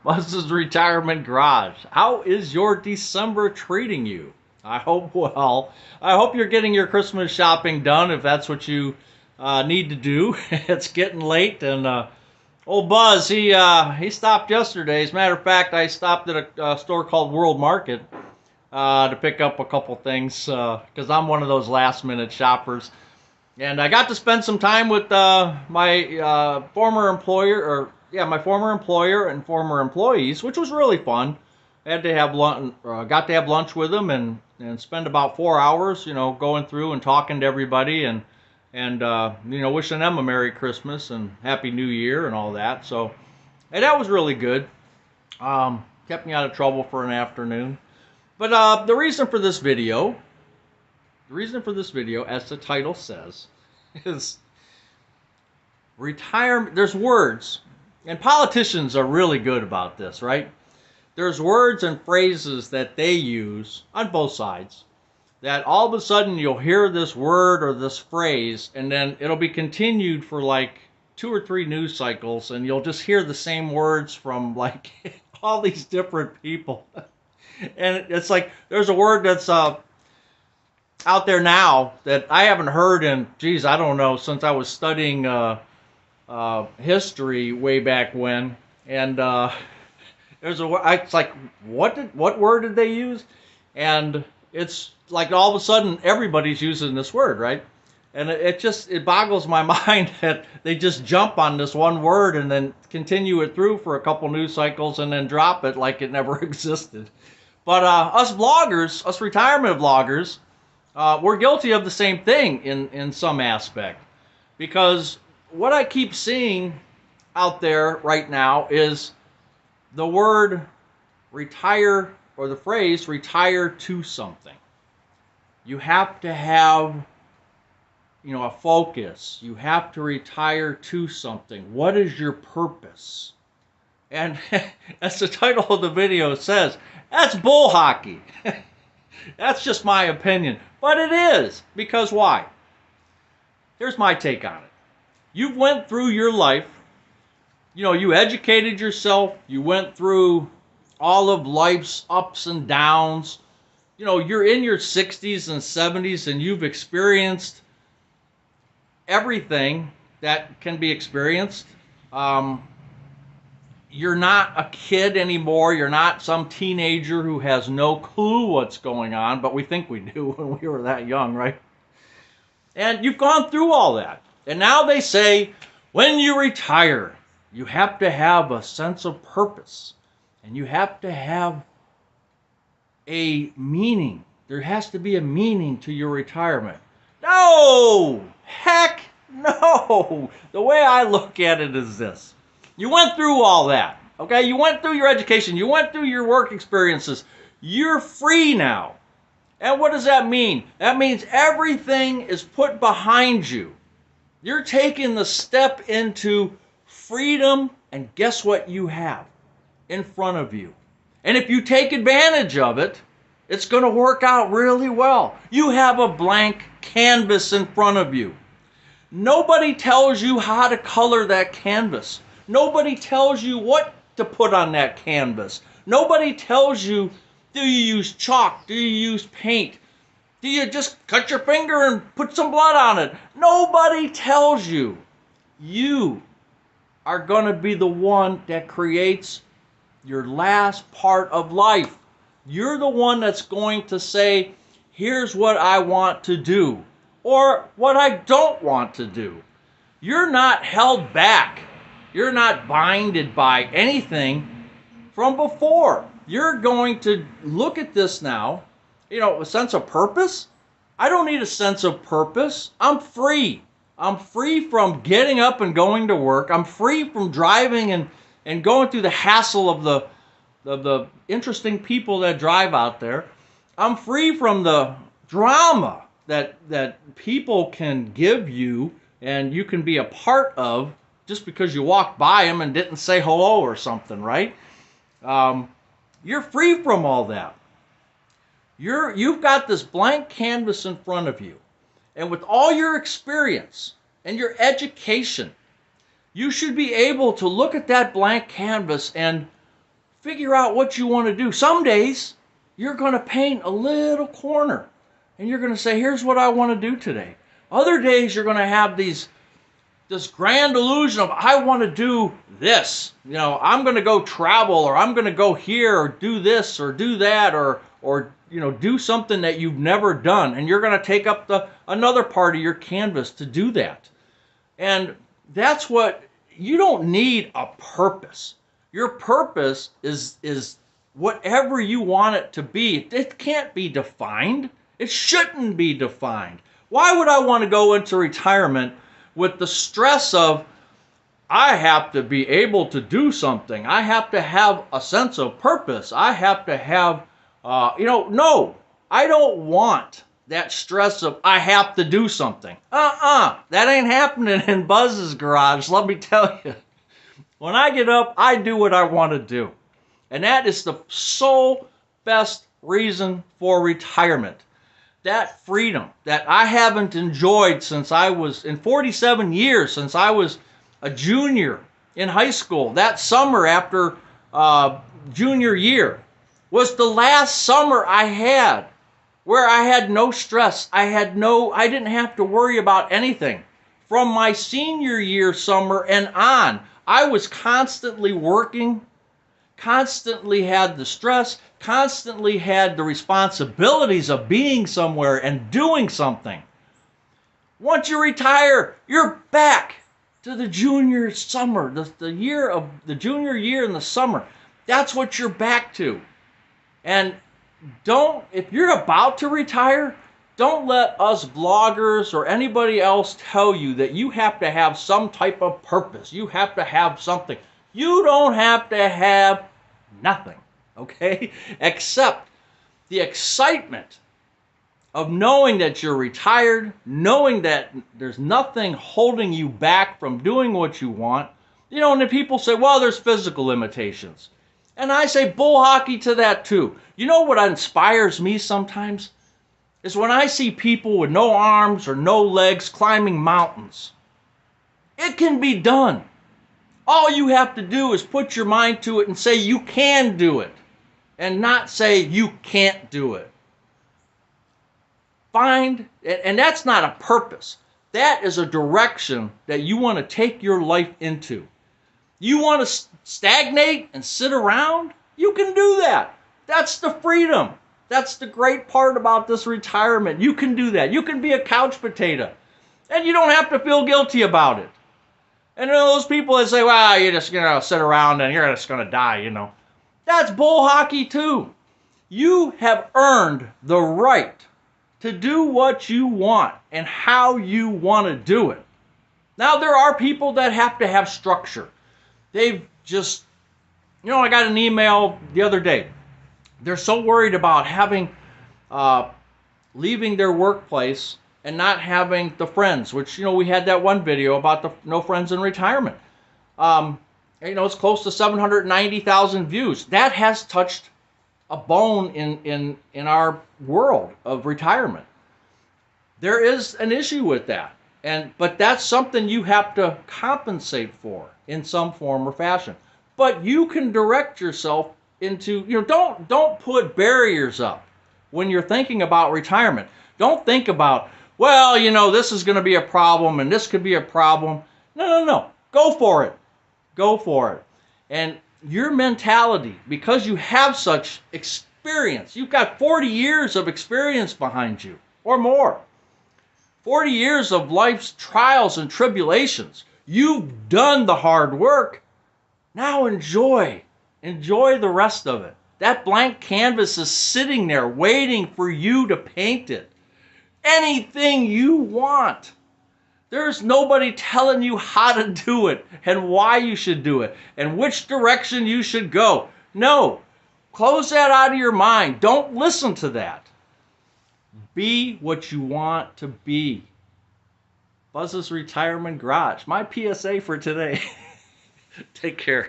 Buzz's Retirement Garage. How is your December treating you? I hope well. I hope you're getting your Christmas shopping done if that's what you need to do. It's getting late, and old Buzz he stopped yesterday. As a matter of fact, I stopped at a store called World Market to pick up a couple things because I'm one of those last minute shoppers. And I got to spend some time with my former employer, my former employer and former employees, which was really fun. Had to have lunch, got to have lunch with them, and spend about 4 hours, going through and talking to everybody, and wishing them a Merry Christmas and Happy New Year and all that. So, hey, that was really good. Kept me out of trouble for an afternoon. But the reason for this video, as the title says, is retirement. There's words, and politicians are really good about this, right? There's words and phrases that they use on both sides that all of a sudden you'll hear this word or this phrase, and then it'll be continued for like 2 or 3 news cycles, and you'll just hear the same words from like all these different people. And it's like there's a word that's out there now that I haven't heard in, geez, I don't know, since I was studying history way back when. And there's a word. It's like, what word did they use? And it's like all of a sudden everybody's using this word, right? And it boggles my mind that they just jump on this one word and then continue it through for a couple news cycles and then drop it like it never existed. But us vloggers, us retirement vloggers, we're guilty of the same thing in some aspect. Because what I keep seeing out there right now is the word retire, or the phrase retire to something. You have to have, a focus. You have to retire to something. What is your purpose? And as the title of the video says, that's bull hockey. That's just my opinion. But it is. Because why? Here's my take on it. You went through your life. You educated yourself. You went through all of life's ups and downs. You're in your 60s and 70s, and you've experienced everything that can be experienced. You're not a kid anymore. You're not some teenager who has no clue what's going on, but we think we do when we were that young, right? And you've gone through all that. And now they say, when you retire, you have to have a sense of purpose. And you have to have a meaning. There has to be a meaning to your retirement. No! Heck no! The way I look at it is this. You went through all that, okay? You went through your education. You went through your work experiences. You're free now. And what does that mean? That means everything is put behind you. You're taking the step into freedom, and guess what you have in front of you? And if you take advantage of it, it's going to work out really well. You have a blank canvas in front of you. Nobody tells you how to color that canvas. Nobody tells you what to put on that canvas. Nobody tells you, do you use chalk? Do you use paint? Do you just cut your finger and put some blood on it? Nobody tells you. You are going to be the one that creates your last part of life. You're the one that's going to say, here's what I want to do, or what I don't want to do. You're not held back. You're not binded by anything from before. You're going to look at this now, a sense of purpose. I don't need a sense of purpose. I'm free. I'm free from getting up and going to work. I'm free from driving and going through the hassle of the interesting people that drive out there. I'm free from the drama that people can give you and you can be a part of just because you walked by them and didn't say hello or something, right? You're free from all that. You've got this blank canvas in front of you. And with all your experience and your education, you should be able to look at that blank canvas and figure out what you want to do. Some days you're going to paint a little corner and you're going to say, here's what I want to do today. Other days you're going to have this grand illusion of, I want to do this. You know, I'm going to go travel, or I'm going to go here, or do this or do that, or you know, do something that you've never done, and you're going to take up another part of your canvas to do that. And that's what, you don't need a purpose. Your purpose is whatever you want it to be. It can't be defined. It shouldn't be defined. Why would I want to go into retirement with the stress of, I have to be able to do something. I have to have a sense of purpose. I have to have, no, I don't want that stress of, I have to do something. That ain't happening in Buzz's garage, let me tell you. When I get up, I do what I want to do. And that is the sole best reason for retirement. That freedom that I haven't enjoyed since I was, in 47 years, since I was a junior in high school. That summer after junior year was the last summer I had where I had no stress. I didn't have to worry about anything. From my senior year summer and on, I was constantly working, constantly had the stress, constantly had the responsibilities of being somewhere and doing something. Once you retire, you're back to the junior summer, the year of the junior year in the summer. That's what you're back to. And if you're about to retire, don't let us bloggers or anybody else tell you that you have to have some type of purpose. You have to have something. You don't have to have nothing, okay? Except the excitement of knowing that you're retired, knowing that there's nothing holding you back from doing what you want. You know, and the people say, well, there's physical limitations. And I say bull hockey to that too. You know what inspires me sometimes? Is when I see people with no arms or no legs climbing mountains. It can be done. All you have to do is put your mind to it and say you can do it, and not say you can't do it. And that's not a purpose. That is a direction that you want to take your life into. You want to stagnate and sit around? You can do that. That's the freedom. That's the great part about this retirement. You can do that. You can be a couch potato, and you don't have to feel guilty about it. And those people that say, well, you're just going to sit around and you're just going to die, you know. That's bull hockey too. You have earned the right to do what you want and how you want to do it. Now, there are people that have to have structure. They've just, I got an email the other day. They're so worried about leaving their workplace and not having the friends, which, we had that one video about the no friends in retirement. It's close to 790,000 views. That has touched a bone in our world of retirement. There is an issue with that. But that's something you have to compensate for in some form or fashion. But you can direct yourself into, don't put barriers up when you're thinking about retirement. Don't think about, well, this is going to be a problem and this could be a problem. No. Go for it. Go for it. And your mentality, because you have such experience, you've got 40 years of experience behind you or more. 40 years of life's trials and tribulations. You've done the hard work. Now enjoy the rest of it. That blank canvas is sitting there waiting for you to paint it. Anything you want. There's nobody telling you how to do it and why you should do it and which direction you should go. No, close that out of your mind. Don't listen to that. Be what you want to be. Buzz's Retirement Garage. My PSA for today. Take care.